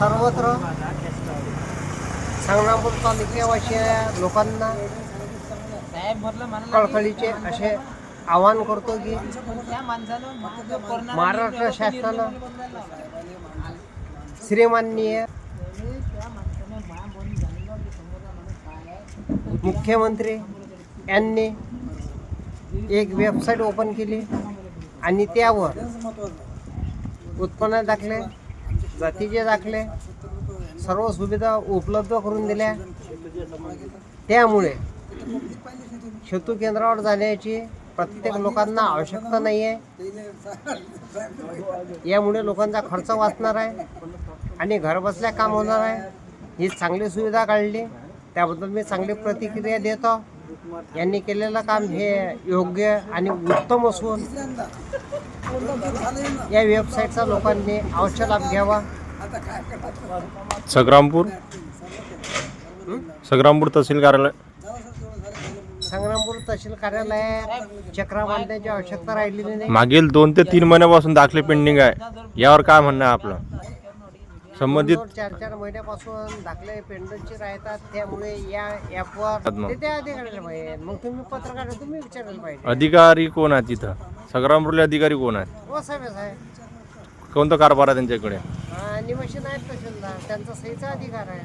सर्वत्र संग्रामपूर तालुक्यावासिया लोकांना कळकळीचे असे आवाहन करतो की महाराष्ट्र शासनानं श्रीमाननीय मुख्यमंत्री यांनी एक वेबसाईट ओपन केली आणि त्यावर उत्पन्न दाखले, जातीचे दाखले, सर्व सुविधा उपलब्ध करून दिल्या. त्यामुळे सेतू केंद्रावर जाण्याची प्रत्येक लोकांना आवश्यकता नाही आहे. यामुळे लोकांचा खर्च वाचणार आहे आणि घरबसल्या काम होणार आहे. ही चांगली सुविधा काढली, त्याबद्दल मी चांगली प्रतिक्रिया देतो. यांनी केलेलं काम हे योग्य आणि उत्तम असून या वेबसाईटचा लोकांनी अवश्य लाभ घ्यावा. संग्रामपूर तहसील कार्यालय संग्रामपूर तहसील कार्यालयात चक्रा बांधण्याची आवश्यकता राहिलेली नाही. मागील 2 ते 3 महिन्यापासून दाखले पेंडिंग आहे. यावर काय म्हणणं आहे आपलं? संबंधित 4 महिन्यापासून दाखले पेंडिंगचे राहतात. त्यामुळे या ॲपवर ते अधिकाऱ्याला पाहिजे. मग तुम्ही पत्रकार तुम्ही विचारायला पाहिजे. अधिकारी कोण आहे तिथं? संग्रामपूरले अधिकारी कोण आहेत? वसावेच आहे. कोणतं कारभार आहे त्यांच्याकडे? निवासी आहेत तहसीलदार, त्यांचा सहीचा अधिकार आहे.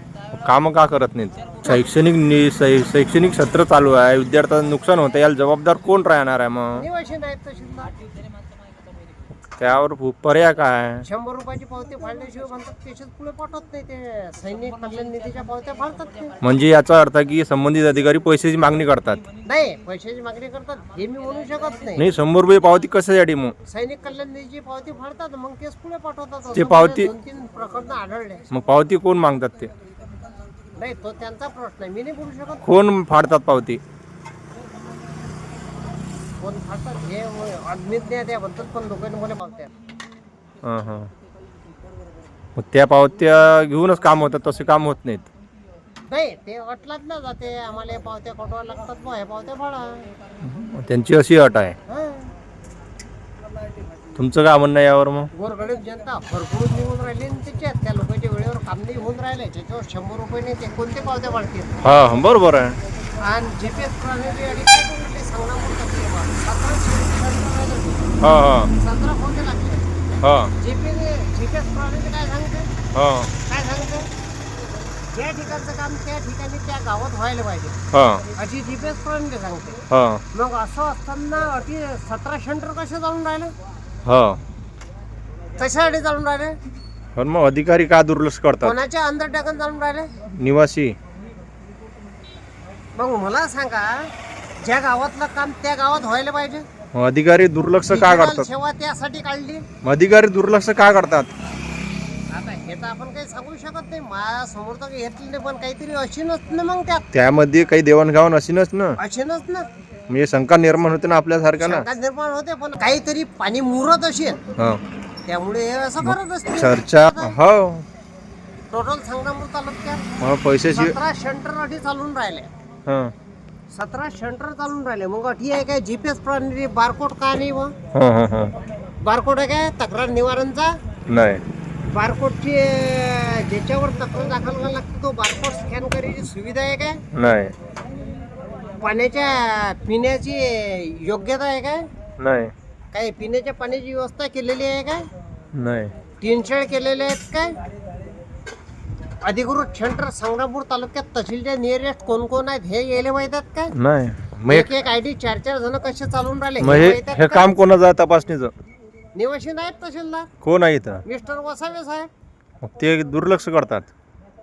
काम का करत नाहीत? शैक्षणिक सत्र चालू आहे, विद्यार्थ्यांचं नुकसान होतं, याला जबाबदार कोण राहणार आहे? मग निवासी आहेत तहसीलदार. त्यावर पर्याय काय? 100 रुपयाची पावती फाडल्याशिवाय म्हणतात केसेस पुढे पाठवत नाही. ते सैनिक कल्याण निधीच्या पावत्या फाडतात ते. म्हणजे याचा अर्थ की संबंधित अधिकारी पैशाची मागणी करतात? नाही, पैशाची मागणी करतात हे मी म्हणू शकत नाही. 100 रुपये पावती कशासाठी? मग सैनिक कल्याण निधीची पावती फाडतात, मग केस पुढे पाठवतात. ते पावती 2-3 प्रकरण आढळले. मग पावती कोण मागतात? ते नाही, तो त्यांचा प्रश्न आहे, मी नाही बोलू शकत. कोण फाडतात पावती? कोण फाडतात हे अज्ञात नाही त्याबद्दल, पण लोकांनी मला पावत्या. मग त्या पावत्या घेऊनच काम होतं, तसे काम होत नाहीत. नाही, ते अटलात ना जाते, आम्हाला या पावत्या कटवायला लागतात, मग ह्या पावत्या फाडा. त्यांची अशी अट आहे. तुमचं काय म्हणणं आहे यावर? मग गोरगरीब जनता भरपूर निघून राहिली आणि त्याच्यात त्या लोकांच्या वेळेवर काम नाही होऊन राहिले. त्याच्यावर 100 रुपये नाही, ते कोणते पावत्या फाडतील? हा, बरोबर आहे. आणि GPS प्रणाली आणि काय करून संग्रामपूर तहसील 17 फोन लागले. GPS प्रणाली काय सांगते? काय सांगते? ज्या ठिकाणचं काम त्या ठिकाणी त्या गावात व्हायला पाहिजे अशी GPS प्रणाली सांगते. मग असं असताना 17 सेंटर कसे चालून राहिले? कशासाठी चालून राहिले? पण मग अधिकारी का दुर्लक्ष करतात? कोणाच्या अंदर टाकून चालून राहिले? निवासी. मग मला सांगा, ज्या गावातलं काम त्या गावात व्हायला पाहिजे. अधिकारी दुर्लक्ष का करतात? सेवा त्यासाठी काढली. अधिकारी दुर्लक्ष का करतात? आता हे तर आपण काही सांगू शकत नाही. माझ्या समोर तर घेतलं नाही, पण काहीतरी अशीनच ना. मग त्यामध्ये काही देवाणघेवाण अशीनच ना. अशीनच ना. म्हणजे शंका निर्माण होते ना आपल्यासारख्याला. शंका निर्माण होते, पण काहीतरी पाणी मुरत असेल, त्यामुळे हे असं करत असते चर्चा. हो, टोटल संग्रामपूर तालुक्यात पैशाची 17 सेंटर अटी चालून राहिले. 17 सेंटर चालून राहिले. मग अटी आहे काय GPS प्रणाली? बारकोड का नाही? मग बारकोड आहे काय तक्रार निवारणचा? नाही. बारकोडची ज्याच्यावर तक्रार दाखल करायला लागते तो बारकोड स्कॅन करायची सुविधा आहे काय? नाही. पाण्याच्या पिण्याची योग्यता आहे काय? नाही. काही पिण्याच्या पाण्याची व्यवस्था केलेली आहे काय? नाही. 3 शेड केलेले आहेत काय? अधिकृत सेंटर संग्रामपूर तालुक्यात तहसीलच्या नियरेस्ट कोण कोण आहेत हे यायला माहितात काय? नाही. एक ID 4 जण कसे चालून राहिले हे काम कोणाचं आहे तपासणीचं? निवासी नाहीत तहसीलदार. कोण आहे इथं? मिस्टर वसावे साहेब. ते दुर्लक्ष करतात.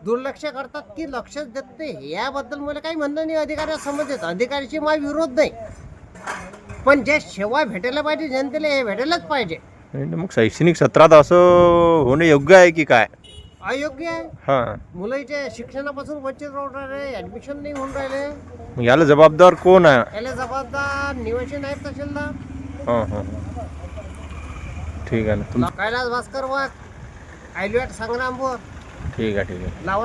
दुर्लक्ष करतात की लक्षच देत नाही याबद्दल मला काही म्हणणं नाही. अधिकाऱ्या संबंधित अधिकाऱ्याची माझा विरोध नाही, पण जे सेवा भेटायला पाहिजे जनतेला हे भेटायलाच पाहिजे. मग शैक्षणिक सत्रात असं होणे योग्य आहे की काय? अयोग्य आहे. मुलांच्या शिक्षणापासून वंचित राहून राहिले, ऍडमिशन नाही होऊन राहिले. याला जबाबदार कोण आहे? याला जबाबदार निवासी नाहीत तहसीलदार. ठीक आहे ना. कैलास भास्कर वाघ, आयलुएट संग्रामपूर. ठीक आहे. लावण.